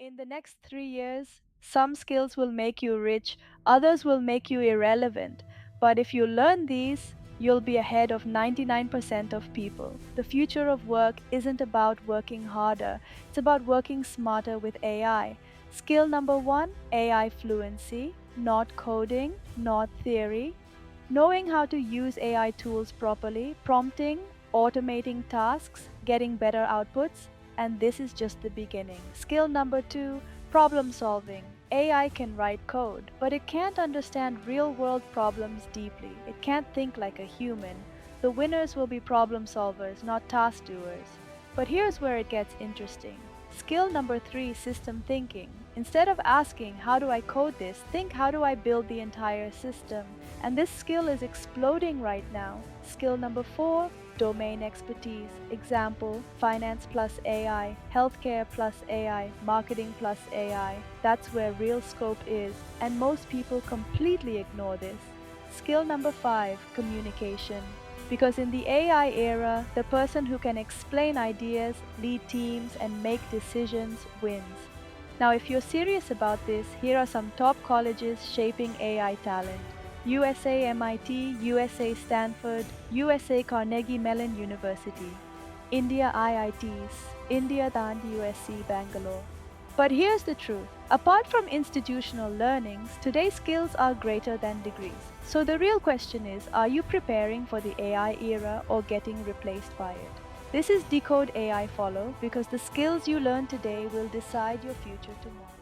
In the next 3 years, some skills will make you rich, others will make you irrelevant. But if you learn these, you'll be ahead of 99% of people. The future of work isn't about working harder, it's about working smarter with AI. Skill number one, AI fluency, not coding, not theory. Knowing how to use AI tools properly, prompting, automating tasks, getting better outputs, and this is just the beginning. Skill number two, problem solving. AI can write code, but it can't understand real world problems deeply. It can't think like a human. The winners will be problem solvers, not task doers. But here's where it gets interesting. Skill number three, system thinking. Instead of asking, how do I code this? Think, how do I build the entire system? And this skill is exploding right now. Skill number four, domain expertise. Example, finance plus AI, healthcare plus AI, marketing plus AI. That's where real scope is, and most people completely ignore this. Skill number five, communication. Because in the AI era, the person who can explain ideas, lead teams, and make decisions wins. Now, if you're serious about this, here are some top colleges shaping AI talent: USA MIT, USA Stanford, USA Carnegie Mellon University, India IITs, India and IISc Bangalore. But here's the truth. Apart from institutional learnings, today's skills are greater than degrees. So the real question is, are you preparing for the AI era or getting replaced by it? This is Decode AI Follow, because the skills you learn today will decide your future tomorrow.